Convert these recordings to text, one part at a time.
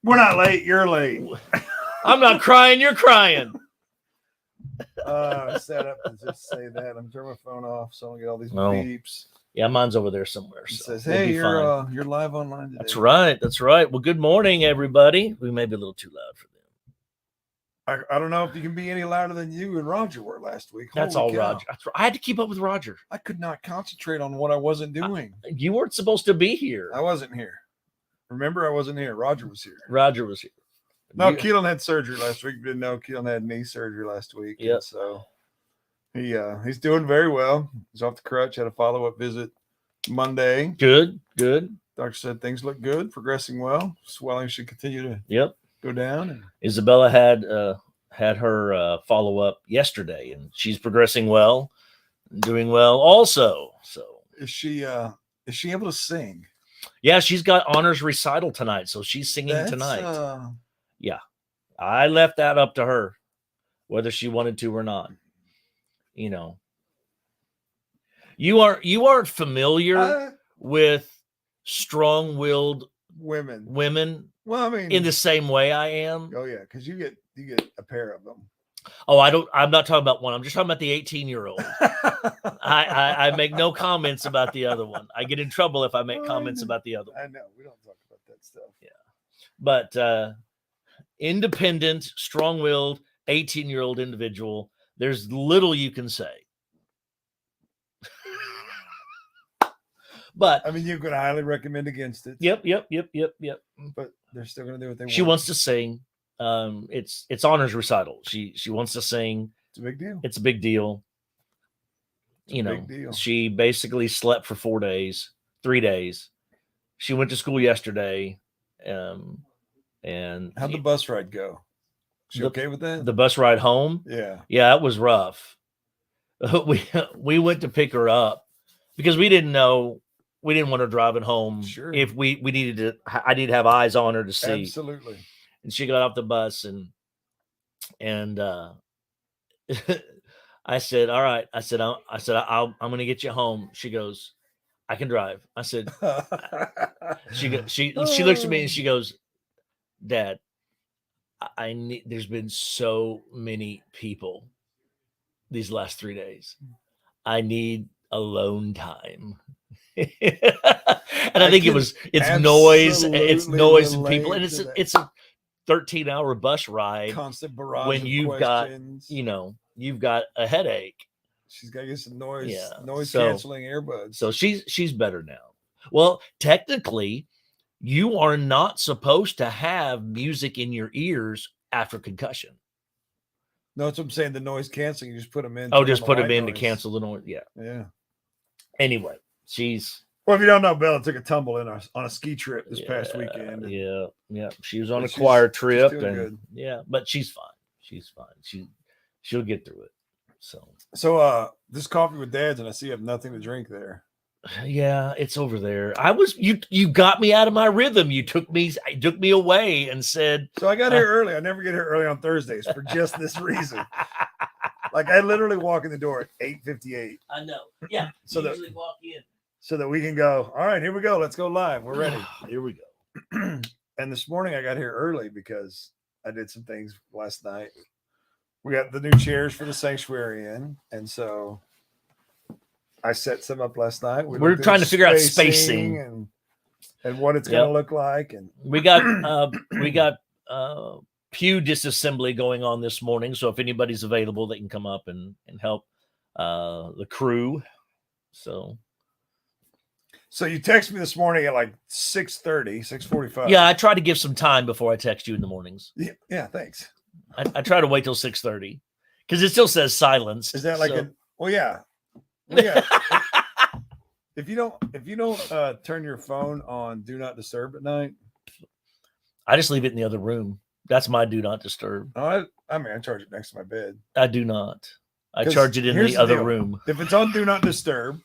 We're not late. You're late. I'm not crying. You're crying. Set up to just say that. I'm turning my phone off so I don't get all these beeps. Yeah, mine's over there somewhere. It So says, "Hey, you're live online today." That's right. That's right. Well, good morning, everybody. We may be a little too loud for them. I don't know if you can be any louder than you and Roger were last week. That's Holy all, cow. Roger. I had to keep up with Roger. I could not concentrate on what I wasn't doing. You weren't supposed to be here. I wasn't here. Remember, I wasn't here. Roger was here. Roger was here. No, Keelan had surgery last week. Didn't know Keelan had knee surgery last week. Yeah. So he's doing very well. He's off the crutch. Had a follow-up visit Monday. Good. Doctor said things look good, progressing well. Swelling should continue to go down. Isabella had her follow-up yesterday, and she's progressing well, doing well also. So is she able to sing? Yeah, she's got honors recital tonight, so she's singing tonight. Yeah, I left that up to her, whether she wanted to or not. You know, you aren't familiar with strong-willed women. Well, I mean, in the same way I am. Oh yeah, because you get a pair of them. Oh, I'm not talking about one. I'm just talking about the 18-year-old. I make no comments about the other one. I get in trouble if I make comments about the other one. I know. We don't talk about that stuff. Yeah. But independent, strong-willed, 18-year-old individual, there's little you can say. But I mean, you could highly recommend against it. Yep. But they're still going to do what they want. She wants to sing. It's honors recital. She wants to sing. It's a big deal. It's a big deal. Big deal. She basically slept for 3 days. She went to school yesterday. And how'd the bus ride go? She okay with that? The bus ride home? Yeah, it was rough. We went to pick her up because we didn't want her driving home. Sure. If we needed to, I need to have eyes on her to see. Absolutely. And she got off the bus and I said, all right. I said, I'm going to get you home. She goes, I can drive. I said, she looks at me and she goes, Dad, there's been so many people these last 3 days. I need alone time. And I think it's noise and people. And it's a 13-hour bus ride. Constant barrage when you've got a headache. She's got to get some noise canceling earbuds. So she's better now. Well, technically, you are not supposed to have music in your ears after concussion. No, that's what I'm saying. The noise canceling, you just put them in. Oh, just put them in to cancel the noise. Yeah. Yeah. Anyway, well, if you don't know, Bella took a tumble on a ski trip this past weekend. Yeah. She was on a choir trip, and good. Yeah, but she's fine. She's fine. She'll get through it. So this coffee with Dad's, and I see you have nothing to drink there. Yeah, it's over there. You got me out of my rhythm. You took me away and said. So I got here early. I never get here early on Thursdays for just this reason. Like I literally walk in the door at 8:58. I know. Yeah. So usually walk in. So that we can go. All right, here we go. Let's go live. We're ready. Here we go. And this morning I got here early because I did some things last night. We got the new chairs for the sanctuary in, and so I set some up last night. We're trying to figure out spacing and what it's going to look like. And we got pew disassembly going on this morning. So if anybody's available, they can come up and help the crew. So you texted me this morning at like 6:30, 6:45. Yeah, I try to give some time before I text you in the mornings. Yeah, thanks. I try to wait till 6:30 because it still says silence. Is that like yeah. Well, yeah. If you don't turn your phone on do not disturb at night, I just leave it in the other room. That's my do not disturb. I charge it next to my bed. I do not. I charge it in the other room. If it's on do not disturb,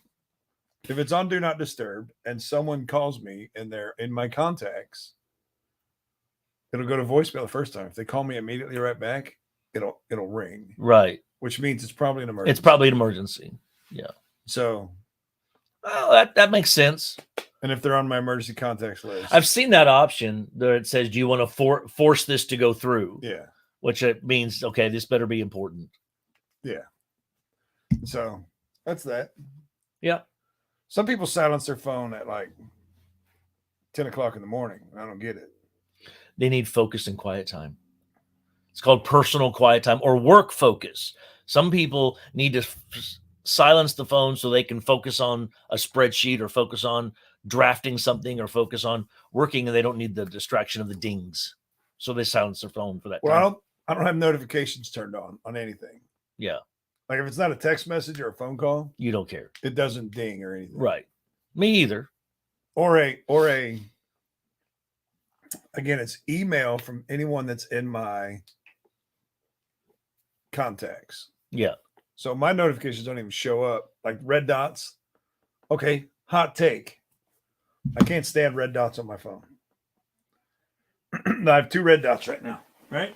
and someone calls me and they're in my contacts, it'll go to voicemail the first time. If they call me immediately right back, it'll ring. Right. Which means it's probably an emergency. It's probably an emergency. Yeah. So that makes sense. And if they're on my emergency contacts list. I've seen that option that it says, do you want to force this to go through? Yeah. Which it means, okay, this better be important. Yeah. So that's that. Yeah. Some people silence their phone at like 10 o'clock in the morning. I don't get it. They need focus and quiet time. It's called personal quiet time or work focus. Some people need to silence the phone so they can focus on a spreadsheet or focus on drafting something or focus on working, and they don't need the distraction of the dings. So they silence their phone for that time. I don't have notifications turned on anything. Yeah. Like if it's not a text message or a phone call, you don't care. It doesn't ding or anything. Right. Me either. Or again, it's email from anyone that's in my contacts. Yeah. So my notifications don't even show up. Like red dots. Okay, hot take. I can't stand red dots on my phone. I have 2 red dots right now, right?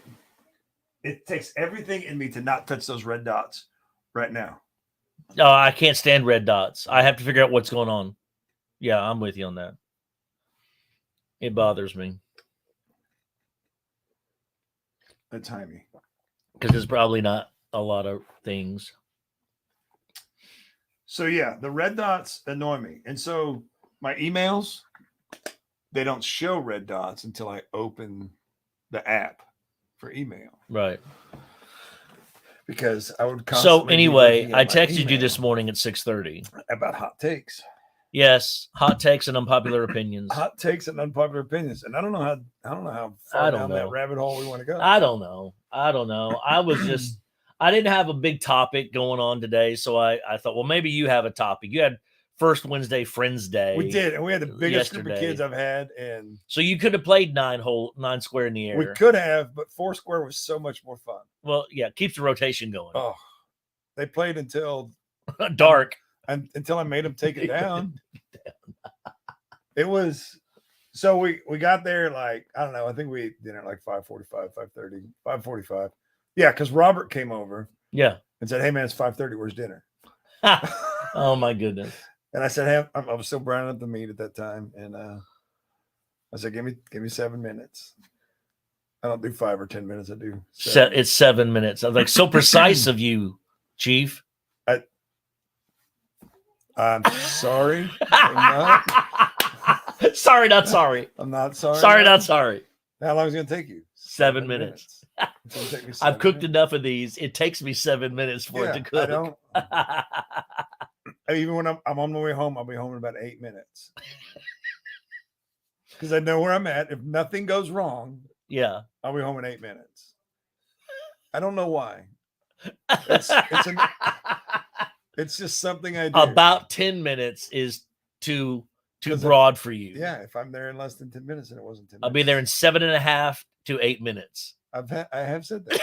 It takes everything in me to not touch those red dots right now. Oh, I can't stand red dots. I have to figure out what's going on. Yeah, I'm with you on that. It bothers me. A timey. Because there's probably not a lot of things. So yeah, the red dots annoy me. And so my emails, they don't show red dots until I open the app for email. Right. Because I would So anyway, I texted you this morning at 6:30 about hot takes. Yes, hot takes and unpopular opinions. Hot takes and unpopular opinions. And I don't know how far down that rabbit hole we want to go. I don't know. I didn't have a big topic going on today, so I thought, well, maybe you have a topic. You had First Wednesday Friends Day. We did, and we had the biggest group of kids I've had, and so you could have played 9 square in the air. We could have, but 4 square was so much more fun. Well, yeah, keeps the rotation going. Oh, they played until dark. Until I made them take it down. It was so we got there like, I don't know, I think we ate dinner at like 5:45, 5:30, 5:45. Yeah, because Robert came over. Yeah. And said, hey man, it's 5:30, where's dinner? Oh my goodness. And I said, hey, I was still browning up the meat at that time. And I said, give me 7 minutes. I don't do 5 or 10 minutes. I do 7. It's 7 minutes. I was like, so precise of you, Chief. I'm sorry. I'm not. Sorry, not sorry. I'm not sorry. Sorry, not sorry. How long is it going to take you? 7 minutes. I've cooked enough of these. It takes me 7 minutes for it to cook. I don't. Even when I'm on my way home, I'll be home in about 8 minutes. Because I know where I'm at. If nothing goes wrong, yeah, I'll be home in 8 minutes. I don't know why. It's just something I do. About 10 minutes is too broad for you. Yeah, if I'm there in less than 10 minutes, and it wasn't 10 minutes. I'll be there in 7.5 to 8 minutes. I have said that.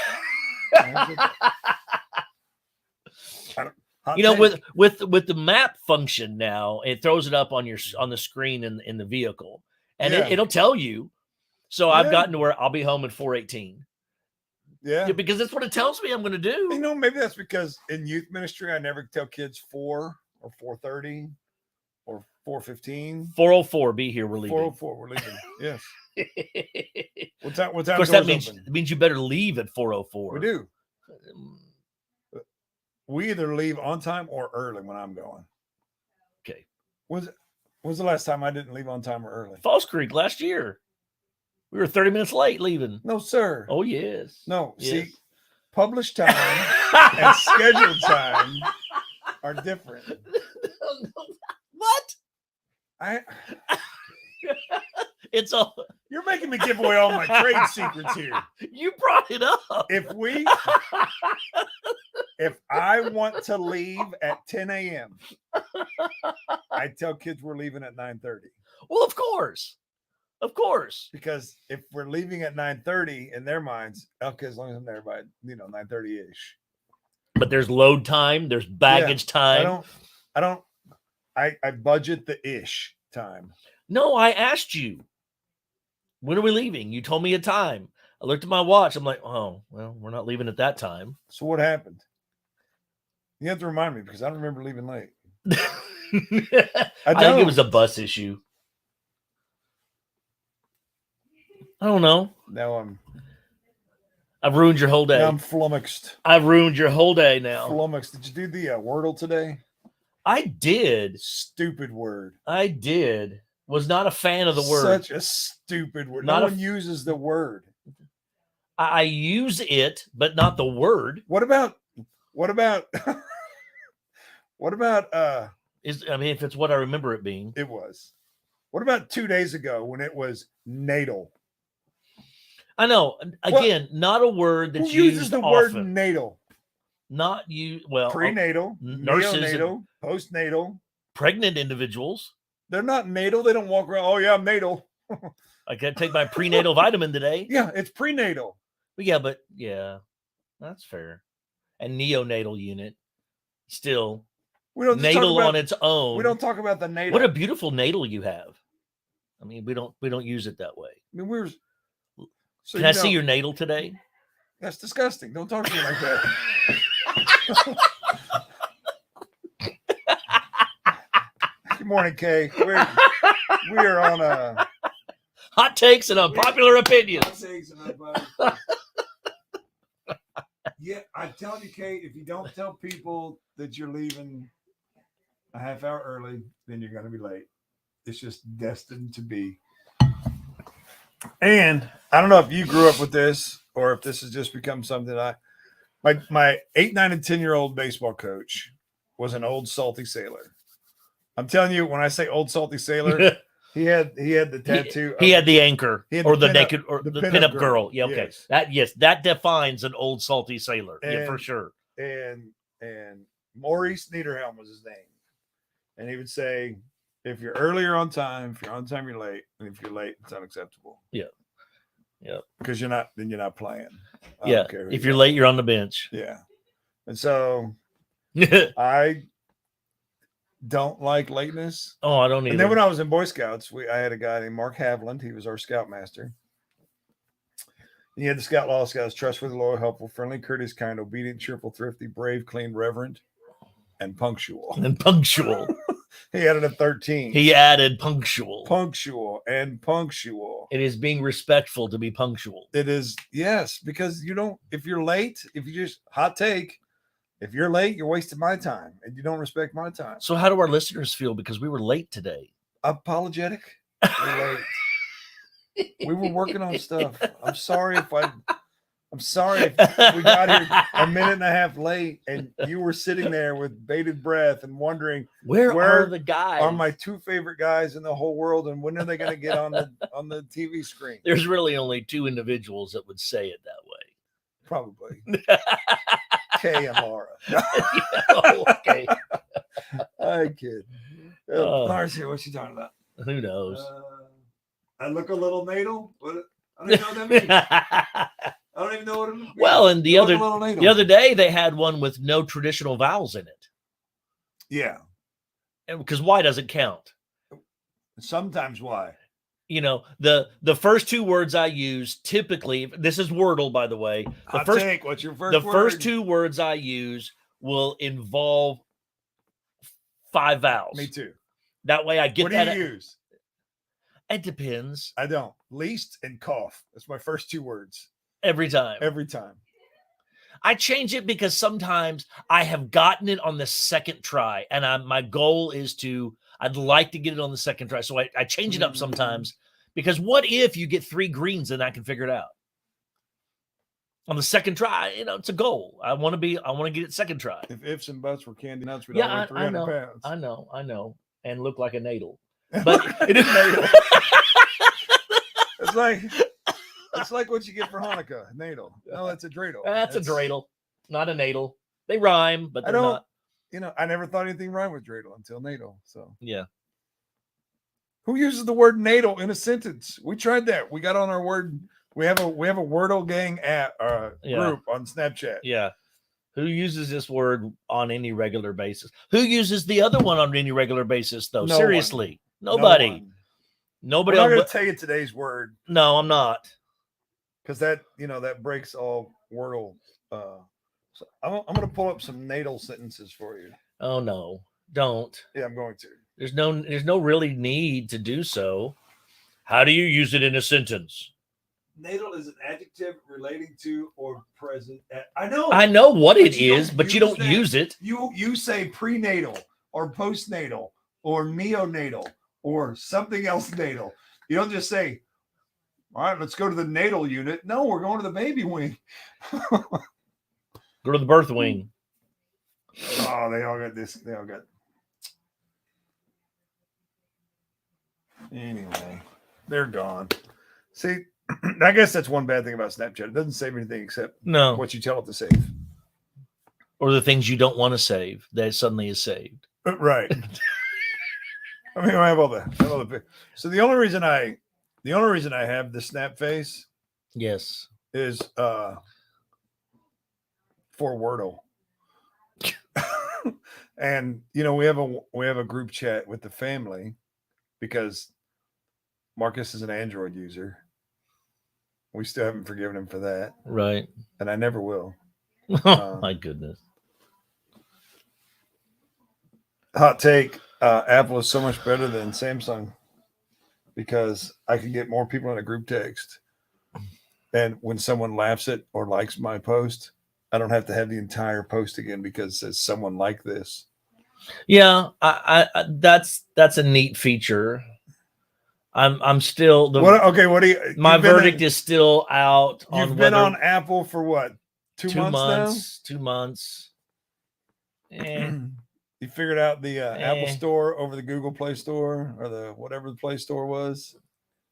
With the map function now, it throws it up on the screen in the vehicle, and it'll tell you. So I've gotten to where I'll be home at 4:18. Yeah, because that's what it tells me I'm going to do. You know, maybe that's because in youth ministry, I never tell kids 4 or 4:30 or 4:15. 4:04. Be here. We're leaving. 4:04. We're leaving. Yes. What time? Of course, that means you better leave at 4:04. We do. We either leave on time or early when I'm going. Okay. When's the last time I didn't leave on time or early? Falls Creek last year. We were 30 minutes late leaving. No, sir. Oh, yes. No. Yes. See, published time and scheduled time are different. What? It's all. You're making me give away all my trade secrets here. You brought it up. If I want to leave at 10 a.m., I tell kids we're leaving at 9:30. Well, of course. Of course. Because if we're leaving at 9:30 in their minds, okay, as long as I'm there by 9:30-ish. But there's load time, there's baggage time. I budget the ish time. No, I asked you. When are we leaving? You told me a time. I looked at my watch. I'm like, oh, well, we're not leaving at that time. So what happened? You have to remind me because I don't remember leaving late. I think it was a bus issue. I don't know. Now I've ruined your whole day. Now I'm flummoxed. I've ruined your whole day now. Flummoxed. Did you do the Wordle today? I did. Stupid word. I did. Was not a fan of the word. Such a stupid word. No one uses the word. I use it, but not the word. What about if it's what I remember it being. It was. What about 2 days ago when it was natal? I know. Again, not a word that's used uses the often. word natal? Not you. Well, prenatal, nurses, neonatal, postnatal, pregnant individuals. They're not natal. They don't walk around. Oh yeah, I'm natal. I got to take my prenatal vitamin today. Yeah, it's prenatal. But yeah, that's fair. And neonatal unit, still. We don't natal on its own. We don't talk about the natal. What a beautiful natal you have. I mean, we don't use it that way. I mean, Can I see your natal today? That's disgusting. Don't talk to me like that. Good morning, Kay. We are on a hot takes and unpopular opinions. Hot takes and unpopular. Yeah, I'm telling you, Kay, if you don't tell people that you're leaving a half hour early, then you're going to be late. It's just destined to be. And I don't know if you grew up with this or if this has just become something my 8, 9, and 10-year-old baseball coach was an old salty sailor. I'm telling you, when I say old salty sailor, he had the tattoo. He had the anchor or the naked or the pinup girl. Yeah, okay. Yes. That defines an old salty sailor. Yeah, for sure. And Maurice Niederhelm was his name. And he would say, if you're early or on time, if you're on time, you're late. And if you're late, it's unacceptable. Yeah. Yeah. Because you're not playing. Yeah. If you're late, you're on the bench. Yeah. And so I don't like lateness. Oh, I don't either. And then when I was in Boy Scouts, I had a guy named Mark Haviland. He was our scoutmaster. He had the scout law scouts: trustworthy, loyal, helpful, friendly, courteous, kind, obedient, cheerful, thrifty, brave, clean, reverent, and punctual. He added a 13. He added punctual. Punctual and punctual. It is being respectful to be punctual. It is, yes, because if you're late, if you just hot take, if you're late, you're wasting my time and you don't respect my time. So how do our listeners feel because we were late today? Apologetic. We're late. We were working on stuff. I'm sorry if we got here a minute and a half late and you were sitting there with bated breath and wondering where are the guys? Are my two favorite guys in the whole world, and when are they going to get on the TV screen? There's really only two individuals that would say it that way. Probably. Kay and Laura. Okay. I kid. Laura's here. What's she talking about? Who knows? I look a little natal. What? I don't even know what that means. I don't even know what it means. Well, and the other day they had one with no traditional vowels in it. Yeah. Because Y doesn't count. Sometimes Y. The first two words I use typically, this is Wordle, by the way. What's your first word? The first two words I use will involve 5 vowels. Me too. That way I get that. What do you use? It depends. I don't. Least and cough. That's my first 2 words. Every time. I change it because sometimes I have gotten it on the second try, and my goal is I'd like to get it on the second try. So I change it up sometimes because what if you get 3 greens and I can figure it out on the second try? It's a goal. I want to get it second try. If ifs and buts were candy nuts, we'd all weigh 300 pounds. I know, and look like a natal. But it is natal. It's like what you get for Hanukkah, natal. No, that's a dreidel. That's a dreidel, not a natal. They rhyme, but they're not. I never thought anything rhymed with dreidel until natal. So yeah. Who uses the word natal in a sentence? We tried that. We got on our word. We have a Wordle gang group on Snapchat. Yeah. Who uses this word on any regular basis? Who uses the other one on any regular basis, though? Seriously. Nobody. Nobody. I'm going to tell you today's word. No, I'm not. Because that breaks all Wordle. So I'm going to pull up some natal sentences for you. Oh, no. Don't. Yeah, I'm going to. There's no really need to do so. How do you use it in a sentence? Natal is an adjective relating to or present at. I know what it you is, but you don't use it. You say prenatal or postnatal or neonatal or something else natal. You don't just say, all right, let's go to the natal unit. No, we're going to the baby wing. Go to the birth wing. Oh, they all got this. They all got. Anyway, they're gone. See, I guess that's one bad thing about Snapchat. It doesn't save anything except what you tell it to save. Or the things you don't want to save that suddenly is saved. Right. I mean, I have all the. So the only reason I have the snap face, yes, is for Wordle. And we have a group chat with the family because Marcus is an Android user. We still haven't forgiven him for that, right? And I never will. Oh my goodness! Hot take: Apple is so much better than Samsung because I can get more people in a group text, and when someone laughs at or likes my post, I don't have to have the entire post again because it says someone liked this. Yeah, I that's a neat feature. I'm still what do you? My verdict is still out. You've been on Apple for what? 2 months now? 2 months. You figured out the Apple Store over the Google Play Store or the whatever the Play Store was.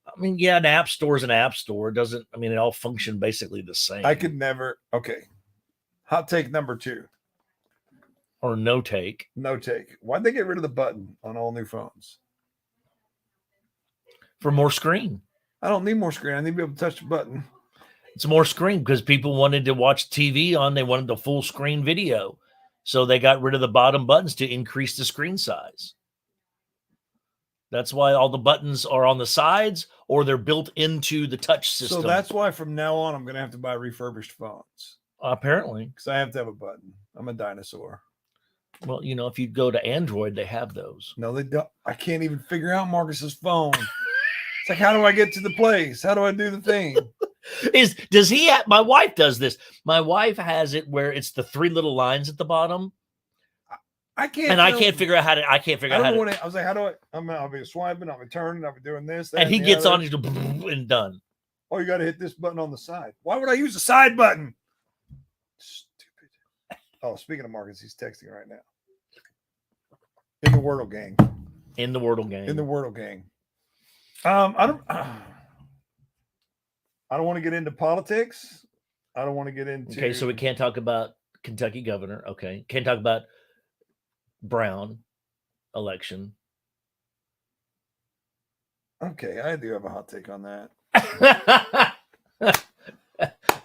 I mean, yeah, an app store is an app store. It doesn't. I mean, it all function basically the same. I could never. Okay. Hot take number 2. Or no take. No take. Why'd they get rid of the button on all new phones? For more screen. I don't need more screen. I need to be able to touch the button. It's more screen because people wanted to watch TV on. They wanted the full screen video. So they got rid of the bottom buttons to increase the screen size. That's why all the buttons are on the sides or they're built into the touch system. So that's why from now on, I'm going to have to buy refurbished phones. Apparently. Because I have to have a button. I'm a dinosaur. Well, if you go to Android, they have those. No, they don't. I can't even figure out Marcus's phone. It's like, how do I get to the place? How do I do the thing? My wife does this. My wife has it where it's the 3 little lines at the bottom. I can't figure out how to. I was like, how do I? I'll be swiping, I'll be turning, I'll be doing this. That, and he gets on and done. Oh, you got to hit this button on the side. Why would I use the side button? Stupid. Oh, speaking of Marcus, he's texting right now. In the Wordle gang. In the Wordle gang. I don't want to get into politics. I don't want to get into. Okay, so we can't talk about Kentucky governor. Okay, can't talk about Brown election. Okay, I do have a hot take on that.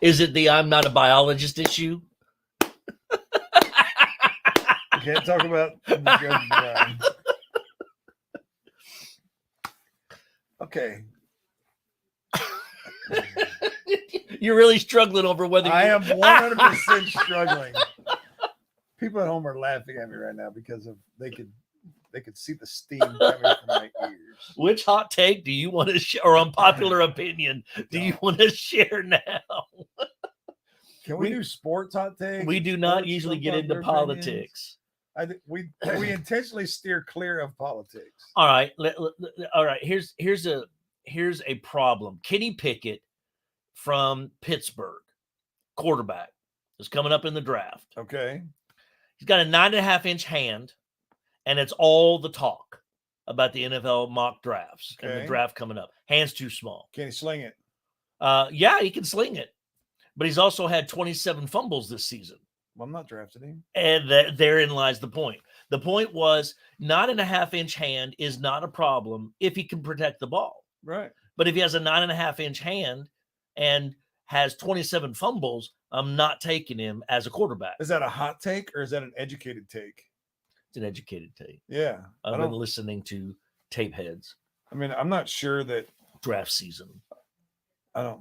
Is it the I'm not a biologist issue? We can't talk about Judge Brown. Okay. You're really struggling over whether I am 100% struggling. People at home are laughing at me right now because of they could see the steam coming from my ears. Which hot take do you want to share, or unpopular opinion do you want to share now? Can we do sports hot takes? We do not usually get into politics. We intentionally steer clear of politics. All right, all right. Here's a problem. Kenny Pickett from Pittsburgh, quarterback, is coming up in the draft. Okay. He's got a 9.5-inch hand, and it's all the talk about the NFL mock drafts and the draft coming up. Hand's too small. Can he sling it? Yeah, he can sling it. But he's also had 27 fumbles this season. Well, I'm not drafting him. And therein lies the point. The point was 9.5-inch hand is not a problem if he can protect the ball. Right. But if he has a 9.5-inch hand and has 27 fumbles, I'm not taking him as a quarterback. Is that a hot take or is that an educated take? It's an educated take. Yeah. I've been listening to tape heads. I mean, I'm not sure that draft season. I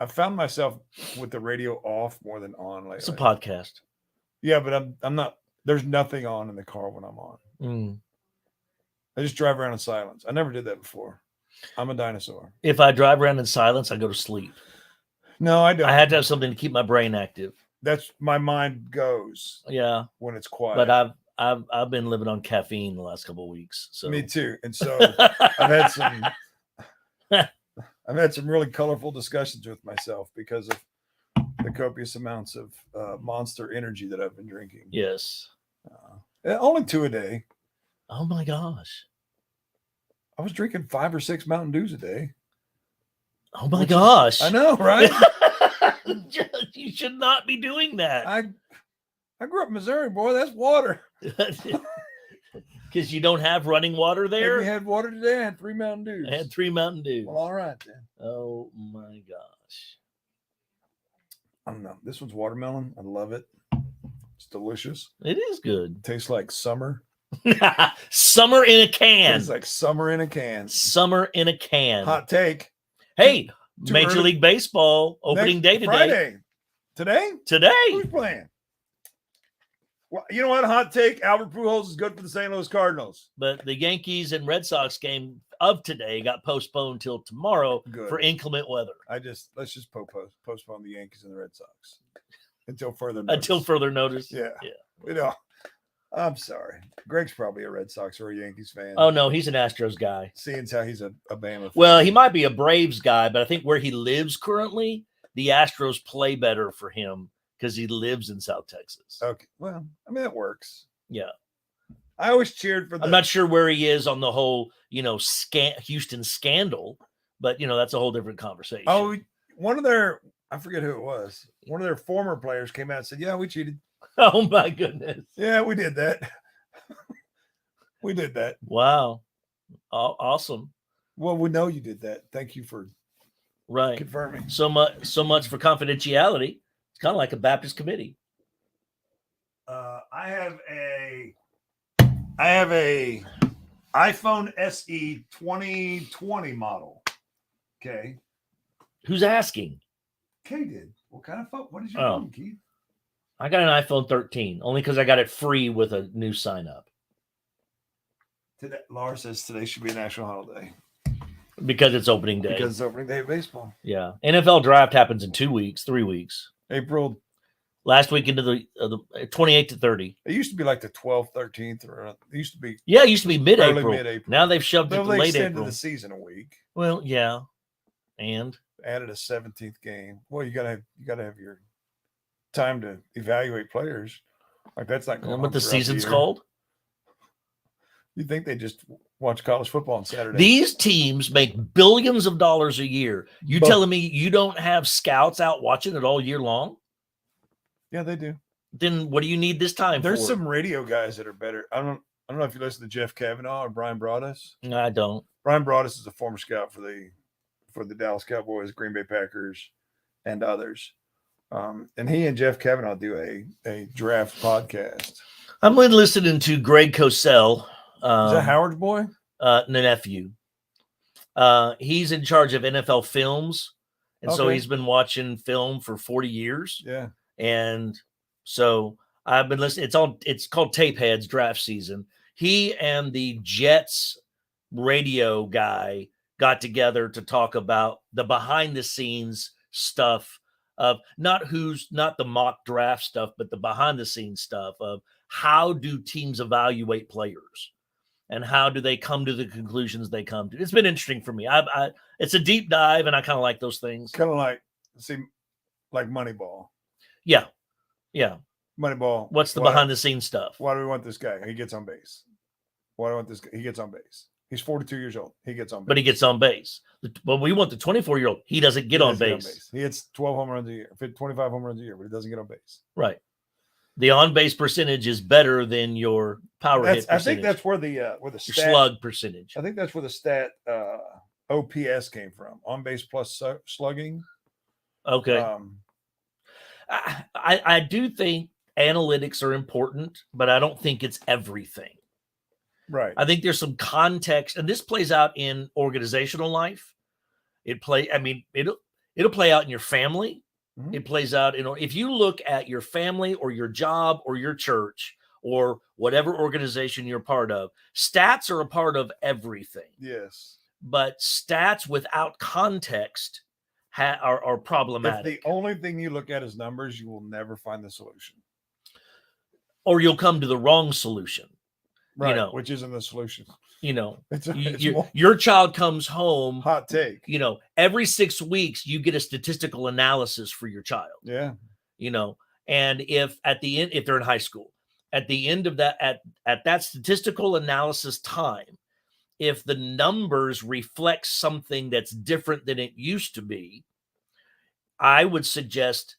found myself with the radio off more than on lately. It's a podcast. Yeah, but I'm not. There's nothing on in the car when I'm on. I just drive around in silence. I never did that before. I'm a dinosaur. If I drive around in silence, I go to sleep. No, I don't. I had to have something to keep my brain active. That's my mind goes. Yeah, when it's quiet. But I've been living on caffeine the last couple of weeks. So me too. And so I've had some really colorful discussions with myself because of the copious amounts of Monster Energy that I've been drinking. Yes. Only 2 a day. Oh my gosh. I was drinking 5 or 6 Mountain Dews a day. Oh my gosh. I know, right? You should not be doing that. I grew up in Missouri, boy. That's water. Because you don't have running water there? We had water today. I had 3 Mountain Dews. I had 3 Mountain Dews. Well, all right then. Oh my gosh. I don't know. This one's watermelon. I love it. It's delicious. It is good. It tastes like summer. Summer in a can. It's like summer in a can. Summer in a can. Hot take. Hey, Major League Baseball opening day today. Friday. Today? Today. Who's playing? Well, you know what? Hot take. Albert Pujols is good for the St. Louis Cardinals. But the Yankees and Red Sox game of today got postponed till tomorrow for inclement weather. Let's just postpone the Yankees and the Red Sox until further notice. Until further notice. Yeah. You know, I'm sorry. Greg's probably a Red Sox or a Yankees fan. Oh no, he's an Astros guy. Seeing as how he's a Bama fan. Well, he might be a Braves guy, but I think where he lives currently, the Astros play better for him because he lives in South Texas. Okay. Well, I mean, that works. Yeah. I always cheered for I'm not sure where he is on the whole, Houston scandal, but that's a whole different conversation. Oh, I forget who it was. One of their former players came out and said, "Yeah, we cheated." Oh my goodness. Yeah, we did that. We did that. Wow. Awesome. Well, we know you did that. Thank you for confirming. So much for confidentiality. It's kind of like a Baptist committee. I have a iPhone SE 2020 model. Okay. Who's asking? Kay did. What kind of phone? What is your phone, Keith? I got an iPhone 13 only because I got it free with a new sign up. Today, Laura says today should be a national holiday because it's opening day. Because it's opening day of baseball. Yeah, NFL draft happens in 2 weeks, 3 weeks. April last week into the 28th to 30. It used to be like the 12th, 13th, or it used to be. Yeah, it used to be mid-April. Now they've shoved it to late April. The season a week. Well, yeah, and added a 17th game. Well, you gotta have your time to evaluate players. Like that's not going. What the season's called? You think they just watch college football on Saturday? These teams make billions of dollars a year. You telling me you don't have scouts out watching it all year long? Yeah, they do. Then what do you need this time There's for? some radio guys that are better. I don't know if you listen to Jeff Kavanaugh or Brian Broaddus. No, I don't. Brian Broaddus is a former scout for the Dallas Cowboys, Green Bay Packers, and others. And he and Jeff Kavanaugh do a draft podcast. I'm listening to Greg Cosell. Is that Howard's boy? The nephew. He's in charge of NFL films. And so he's been watching film for 40 years. Yeah. And so I've been listening. It's called Tape Heads Draft Season. He and the Jets radio guy got together to talk about the behind the scenes stuff of not the mock draft stuff, but the behind the scenes stuff of how do teams evaluate players and how do they come to the conclusions they come to. It's been interesting for me. It's a deep dive and I kind of like those things. Kind of like Moneyball. Yeah. Yeah. Moneyball. What's the behind the scenes stuff? Why do we want this guy? He gets on base. Why do we want this guy? He gets on base. He's 42 years old. He gets on base. But he gets on base. But we want the 24-year-old. He doesn't get on base. He hits 12 home runs a year, 25 home runs a year, but he doesn't get on base. Right. The on-base percentage is better than your power hit percentage. I think that's where the stat, slug percentage. I think that's where the stat OPS came from. On-base plus slugging. Okay. I do think analytics are important, but I don't think it's everything. Right. I think there's some context, and this plays out in organizational life. It'll play out in your family. Mm-hmm. It plays out if you look at your family or your job or your church or whatever organization you're part of, stats are a part of everything. Yes. but stats without context are problematic. If the only thing you look at is numbers, you will never find the solution. Or you'll come to the wrong solution. Right, you know, which isn't the solution. You know, it's your child comes home. Hot take. You know, every 6 weeks you get a statistical analysis for your child. Yeah. You know, and if at the end, if they're in high school, at the end of that, at that statistical analysis time, if the numbers reflect something that's different than it used to be, I would suggest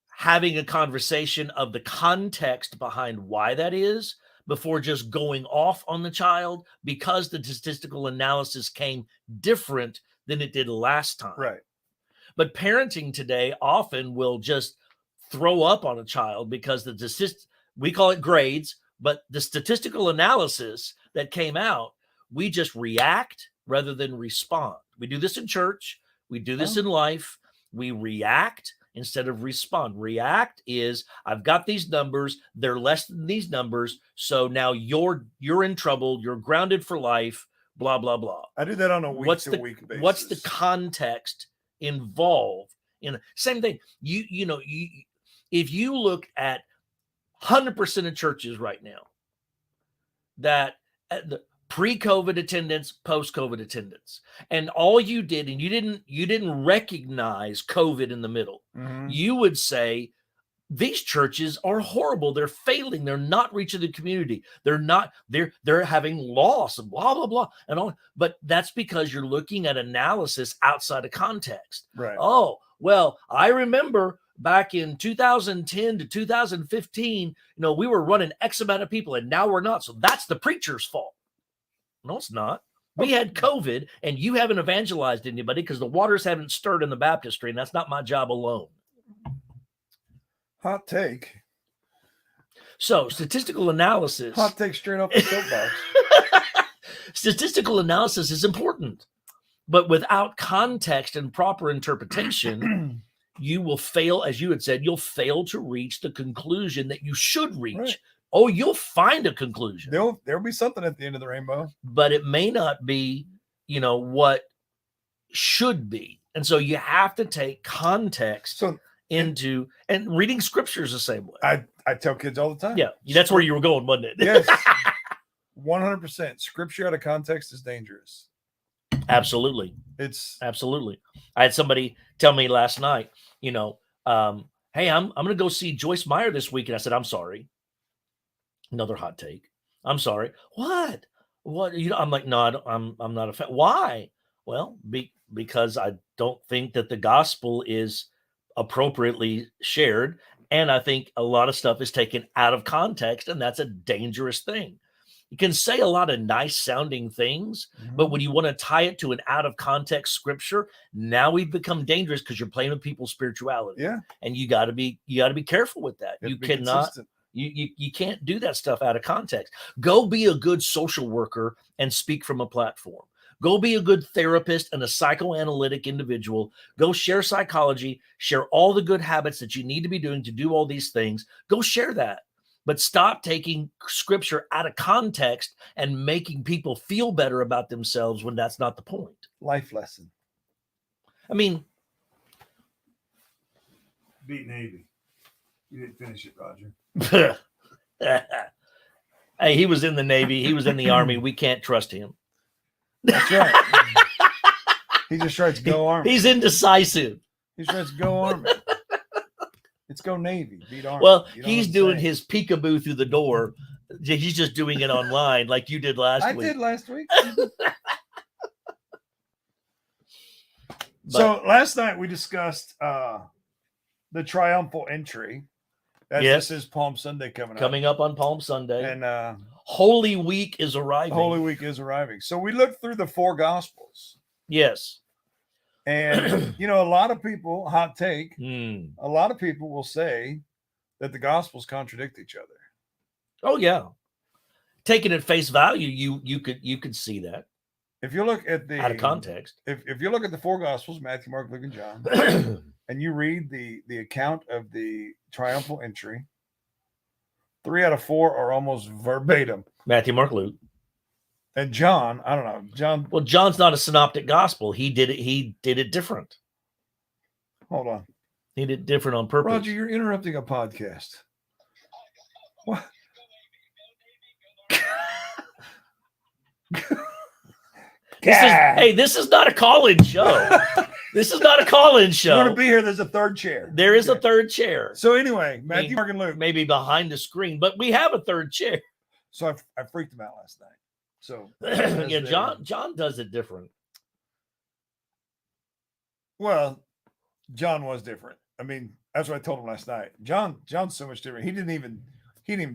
having a conversation of the context behind why that is before just going off on the child because the statistical analysis came different than it did last time. Right. But parenting today often will just throw up on a child because we call it grades, but the statistical analysis that came out, we just react rather than respond. We do this in church. We do this in life. We react instead of respond. React is, I've got these numbers, they're less than these numbers, so now you're in trouble, you're grounded for life, blah blah blah. I do that on a week-to-week basis. What's the context involved in same thing? You know, if you look at 100% of churches right now, that the pre-COVID attendance, post-COVID attendance, and all you did, and you didn't recognize COVID in the middle, you would say these churches are horrible. They're failing. They're not reaching the community. They're having loss and blah blah blah and all. But that's because you're looking at analysis outside of context. Right. Oh well, I remember back in 2010 to 2015, we were running X amount of people, and now we're not. So that's the preacher's fault. No, it's not. We had COVID, and you haven't evangelized anybody because the waters haven't stirred in the baptistry, and that's not my job alone. Hot take. So statistical analysis. Hot take straight off the soapbox. Statistical analysis is important, but without context and proper interpretation, you will fail, as you had said, you'll fail to reach the conclusion that you should reach. Right. Oh, you'll find a conclusion. There'll be something at the end of the rainbow. But it may not be, what should be. And so you have to take context into, and reading scripture is the same way. I tell kids all the time. Yeah, that's where you were going, wasn't it? Yes. 100%. Scripture out of context is dangerous. Absolutely. Absolutely. I had somebody tell me last night, hey, I'm going to go see Joyce Meyer this week. And I said, I'm sorry. Another hot take. I'm sorry. What? I'm like, no, I'm not a fan. Why? Well, because I don't think that the gospel is appropriately shared. And I think a lot of stuff is taken out of context, and that's a dangerous thing. You can say a lot of nice sounding things, but when you want to tie it to an out of context scripture, now we've become dangerous because you're playing with people's spirituality. Yeah. And you got to be careful with that. You cannot consistent. You can't do that stuff out of context. Go be a good social worker and speak from a platform. Go be a good therapist and a psychoanalytic individual. Go share psychology, share all the good habits that you need to be doing to do all these things. Go share that. But stop taking scripture out of context and making people feel better about themselves when that's not the point. Life lesson. I mean, beat Navy. You didn't finish it, Roger. Hey, he was in the Navy. He was in the Army. We can't trust him. That's right. He just writes go Army. He's indecisive. He just writes go Army. It's go Navy. Beat Army. Well, he's doing his peekaboo through the door. He's just doing it online like you did last week. I did last week. So last night we discussed the triumphal entry. This is Palm Sunday coming up on Palm Sunday. And Holy Week is arriving. Holy Week is arriving. So we looked through the 4 Gospels. Yes. And, a lot of people, hot take, a lot of people will say that the Gospels contradict each other. Oh, yeah. Taken at face value, you could see that. If you look at the out of context, if you look at the 4 Gospels, Matthew, Mark, Luke, and John, and you read the account of the triumphal entry, 3 out of 4 are almost verbatim Matthew, Mark, Luke, And John, I don't know. John. Well, John's not a synoptic gospel. He did it different. Hold on. He did it different on purpose. Roger, you're interrupting a podcast. What? This is not a call-in show. This is not a call-in show. You want to be here? There's a third chair. There is a third chair. So anyway, Matthew, Mark, and Luke. Maybe behind the screen, but we have a third chair. So I freaked him out last night. So yeah, John does it different. Well, John was different. I mean, that's what I told him last night. John's so much different. He didn't even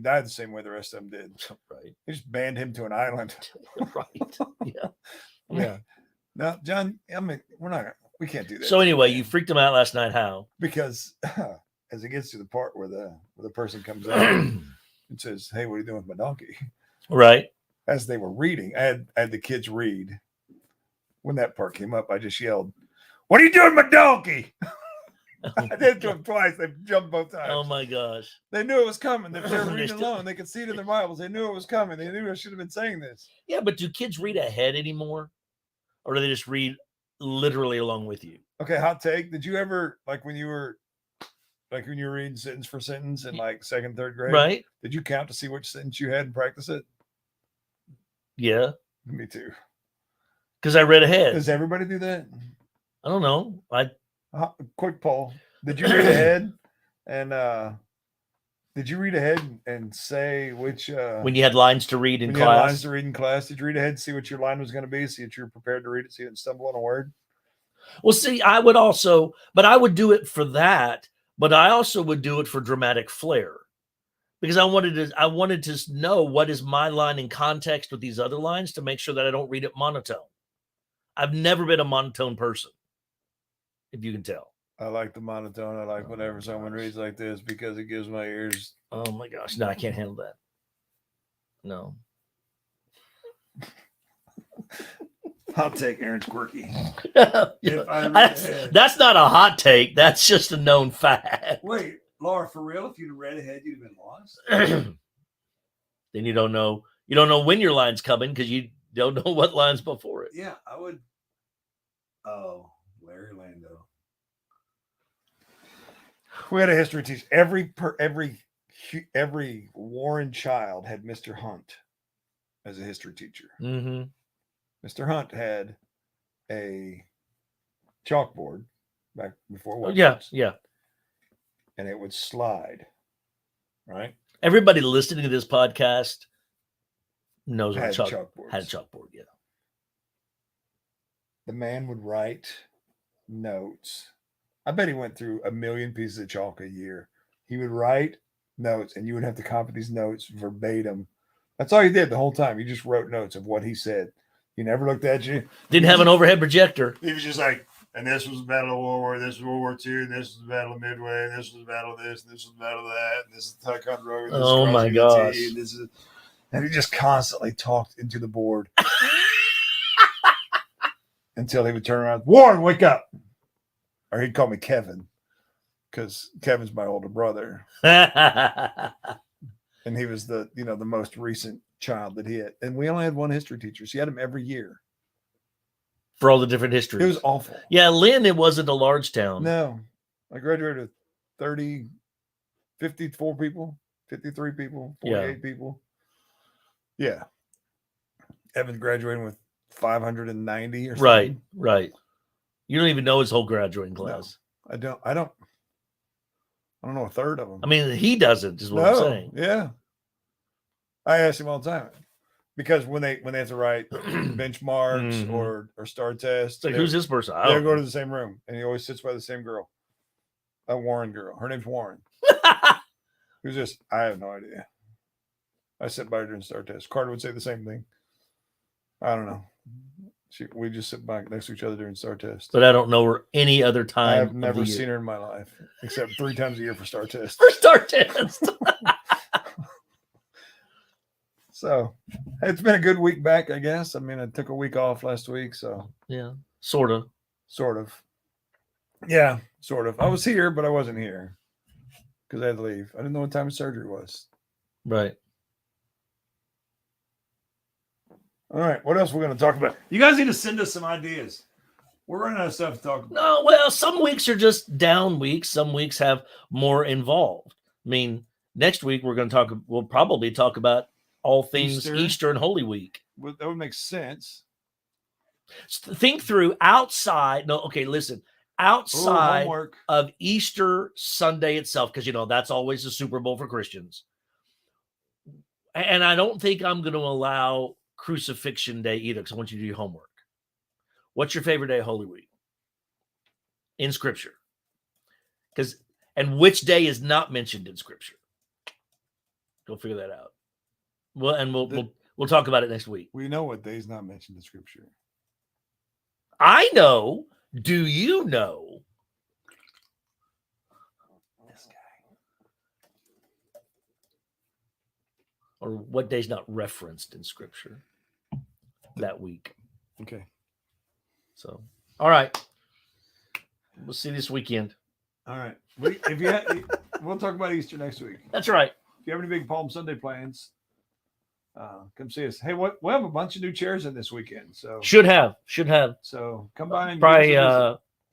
die the same way the rest of them did. Right. They just banned him to an island. Right. Yeah. Yeah. No, John, I mean, we can't do that. So anyway, you freaked him out last night. How? Because as it gets to the part where the person comes out and says, "Hey, what are you doing with my donkey?" Right. As they were reading, I had the kids read. When that part came up, I just yelled, "What are you doing with my donkey?" I did it to them twice. They jumped both times. Oh my gosh. They knew it was coming. If they were reading alone, they could see it in their Bibles. They knew it was coming. They knew I should have been saying this. Yeah, but do kids read ahead anymore? Or do they just read literally along with you? Okay, hot take. Did you ever, when you were reading sentence for sentence in second, third grade? Right. Did you count to see which sentence you had and practice it? Yeah. Me too. Because I read ahead. Does everybody do that? I don't know. Quick poll. Did you read ahead and say which when you had lines to read in class? Had lines to read in class, did you read ahead and see what your line was going to be, see that you're prepared to read it, so you didn't stumble on a word? Well, see, I would do it for that, but I also would do it for dramatic flair. Because I wanted to know what is my line in context with these other lines to make sure that I don't read it monotone. I've never been a monotone person, if you can tell. I like the monotone. I like whenever someone reads like this because it gives my ears. Oh my gosh. No, I can't handle that. No. Hot take, Aaron's quirky. That's not a hot take. That's just a known fact. Wait, Laura, for real? If you'd have read ahead, you'd have been lost? Then you don't know when your line's coming because you don't know what line's before it. Yeah, I would. Oh, Larry Lando. We had a history teacher. Every Warren child had Mr. Hunt as a history teacher. Mm-hmm. Mr. Hunt had a chalkboard back before whiteboards. Yeah. And it would slide, right? Everybody listening to this podcast knows what chalkboards. Had a chalkboard, yeah. The man would write notes. I bet he went through 1 million pieces of chalk a year. He would write notes, and you would have to copy these notes verbatim. That's all he did the whole time. He just wrote notes of what he said. He never looked at you. Didn't have an overhead projector. He was just like, and this was the Battle of World War, this was World War II, and this was the Battle of Midway, and this was the Battle of this, and this was the Battle of that, and this is the Ticonderoga. Oh my gosh. And he just constantly talked into the board until he would turn around, Warren, wake up. Or he'd call me Kevin because Kevin's my older brother. And he was the most recent child that he had. And we only had one history teacher. So he had him every year. For all the different histories. It was awful. Yeah, Lynn, it wasn't a large town. No. I graduated with 54 people, 53 people, 48 people. Yeah. Evan's graduating with 590 or something. Right. You don't even know his whole graduating class. No, I don't know a third of them. I mean, he doesn't, is what I'm saying. Yeah. I ask him all the time. Because when they have to write benchmarks or star tests, it's like, who's this person? They go to the same room, and he always sits by the same girl, a Warren girl. Her name's Warren. Who's this? I have no idea. I sit by her during star tests. Carter would say the same thing. I don't know. We just sit back next to each other during star tests. But I don't know her any other time. I've never seen her in my life, except 3 times a year for star tests. For star test. So it's been a good week back, I guess. I mean, I took a week off last week, so yeah, sort of. Yeah, sort of. I was here, but I wasn't here because I had to leave. I didn't know what time of surgery was. Right. All right. What else we're going to talk about? You guys need to send us some ideas. We're running out of stuff to talk about. No, well, some weeks are just down weeks. Some weeks have more involved. I mean, next week we'll probably talk about all things Easter and Holy Week. Well, that would make sense. Think through outside. No, okay, listen. Outside of Easter Sunday itself, because that's always the Super Bowl for Christians. And I don't think I'm going to allow Crucifixion Day either, because I want you to do your homework. What's your favorite day of Holy Week in Scripture? And which day is not mentioned in Scripture? Go figure that out. Well, and we'll talk about it next week. We know what day is not mentioned in Scripture. I know. Do you know? This guy. Or what day's not referenced in Scripture that week? Okay. So, all right. We'll see you this weekend. All right. We'll talk about Easter next week. That's right. If you have any big Palm Sunday plans, come see us. Hey, we'll have a bunch of new chairs in this weekend. So should have. So come by and probably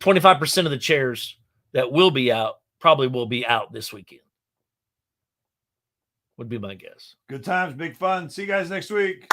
25% of the chairs that will be out probably will be out this weekend. Would be my guess. Good times, big fun. See you guys next week.